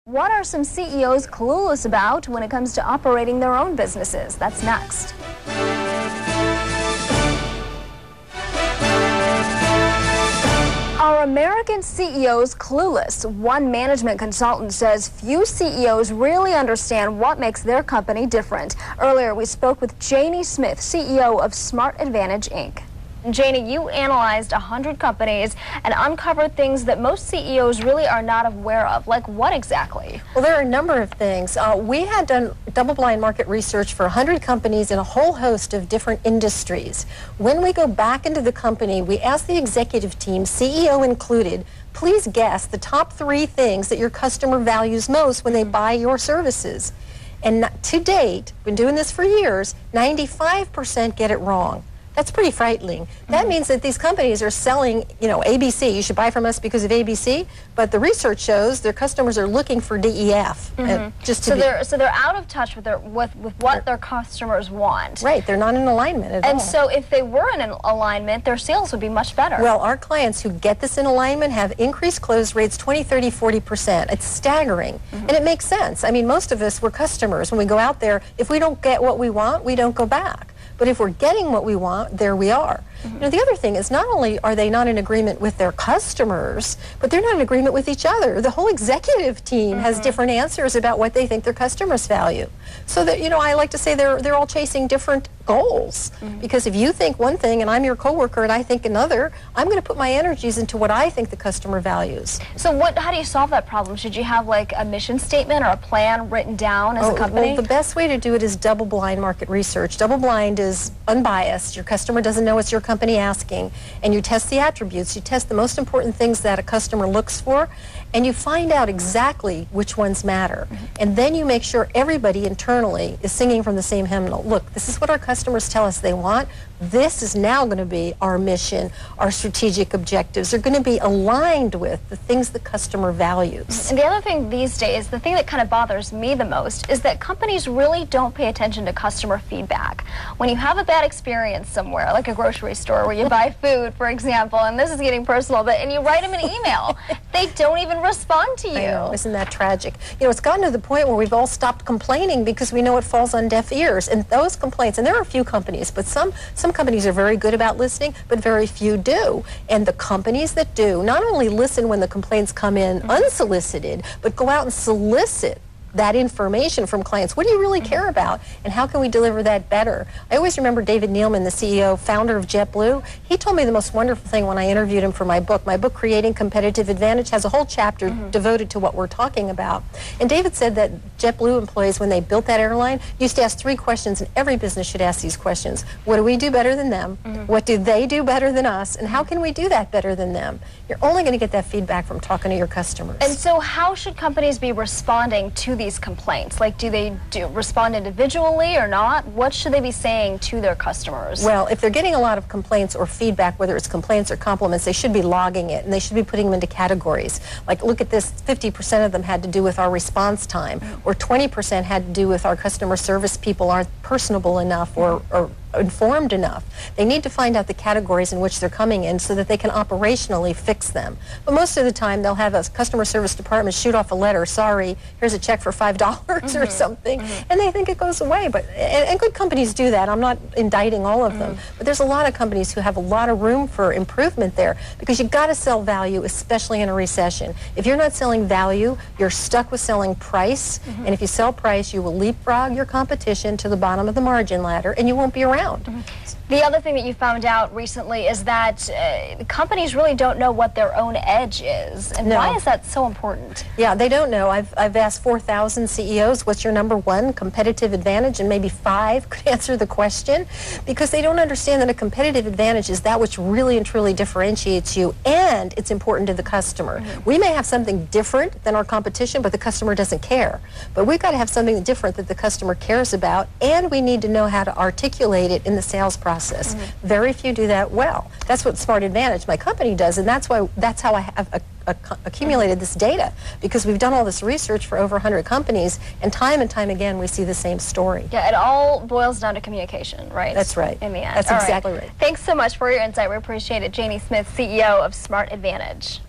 What are some CEOs clueless about when it comes to operating their own businesses? That's next. Are American CEOs clueless? One management consultant says few CEOs really understand what makes their company different. Earlier, we spoke with Jaynie Smith, CEO of Smart Advantage, Inc. Jaynie, you analyzed 100 companies and uncovered things that most CEOs really are not aware of. Like what exactly? Well, there are a number of things. We had done double-blind market research for 100 companies in a whole host of different industries. When we go back into the company, we ask the executive team, CEO included, please guess the top 3 things that your customer values most when they buy your services. And to date, been doing this for years, 95% get it wrong. That's pretty frightening. That means that these companies are selling, ABC. You should buy from us because of ABC. But the research shows their customers are looking for DEF. So they're out of touch with what their customers want. Right. They're not in alignment at all. And so if they were in an alignment, their sales would be much better. Well, our clients who get this in alignment have increased close rates 20, 30, 40%. It's staggering. And it makes sense. I mean, most of us, we're customers. When we go out there, if we don't get what we want, we don't go back. But if we're getting what we want, there we are. The other thing is not only are they not in agreement with their customers, but they're not in agreement with each other. The whole executive team has different answers about what they think their customers value. So that, I like to say they're all chasing different goals. Because if you think one thing and I'm your coworker and I think another, I'm going to put my energies into what I think the customer values. So how do you solve that problem? Should you have like a mission statement or a plan written down as a company? Well, the best way to do it is double-blind market research. Double-blind is unbiased. Your customer doesn't know it's your company asking, and you test the attributes. You test the most important things that a customer looks for, and you find out exactly which ones matter. And then you make sure everybody internally is singing from the same hymnal. Look, this is what our customers tell us they want. This is now going to be our mission, our strategic objectives. They're going to be aligned with the things the customer values. And the other thing these days, the thing that kind of bothers me the most, is that companies really don't pay attention to customer feedback. When you have a bad experience somewhere, like a grocery store where you buy food, for example, and this is getting personal, and you write them an email, they don't even respond to you. I know, isn't that tragic? It's gotten to the point where we've all stopped complaining because we know it falls on deaf ears. And those complaints, and there are a few companies, but some companies are very good about listening, but very few do. And the companies that do not only listen when the complaints come in unsolicited, but go out and solicit that information from clients. What do you really care about, and how can we deliver that better? I always remember David Neilman, the CEO, founder of JetBlue. He told me the most wonderful thing when I interviewed him for my book. My book, Creating Competitive Advantage, has a whole chapter devoted to what we're talking about. And David said that JetBlue employees, when they built that airline, used to ask 3 questions, and every business should ask these questions. What do we do better than them? What do they do better than us? And how can we do that better than them? You're only going to get that feedback from talking to your customers. And so how should companies be responding to these complaints? Like, do they respond individually or not? What should they be saying to their customers? Well, if they're getting a lot of complaints or feedback, whether it's complaints or compliments, they should be logging it, and they should be putting them into categories. Like, look at this, 50% of them had to do with our response time, or 20% had to do with our customer service people aren't personable enough or informed enough. They need to find out the categories in which they're coming in so that they can operationally fix them. But most of the time, they'll have a customer service department shoot off a letter, sorry, here's a check for $5 or something, and they think it goes away. But and good companies do that. I'm not indicting all of them, but there's a lot of companies who have a lot of room for improvement there, because you've got to sell value, especially in a recession. If you're not selling value, you're stuck with selling price, and if you sell price, you will leapfrog your competition to the bottom of the margin ladder, and you won't be around. The other thing that you found out recently is that companies really don't know what their own edge is. And why is that so important? Yeah, they don't know. I've asked 4,000 CEOs, what's your number 1 competitive advantage? And maybe 5 could answer the question, because they don't understand that a competitive advantage is that which really and truly differentiates you, and it's important to the customer. We may have something different than our competition, but the customer doesn't care. But we've got to have something different that the customer cares about, and we need to know how to articulate it in the sales process. Very few do that well. That's what Smart Advantage, my company, does, and that's how I have accumulated this data, because we've done all this research for over 100 companies, and time again we see the same story. Yeah, it all boils down to communication, right? That's right. In the end. That's exactly right. Thanks so much for your insight. We appreciate it. Jaynie Smith, CEO of Smart Advantage.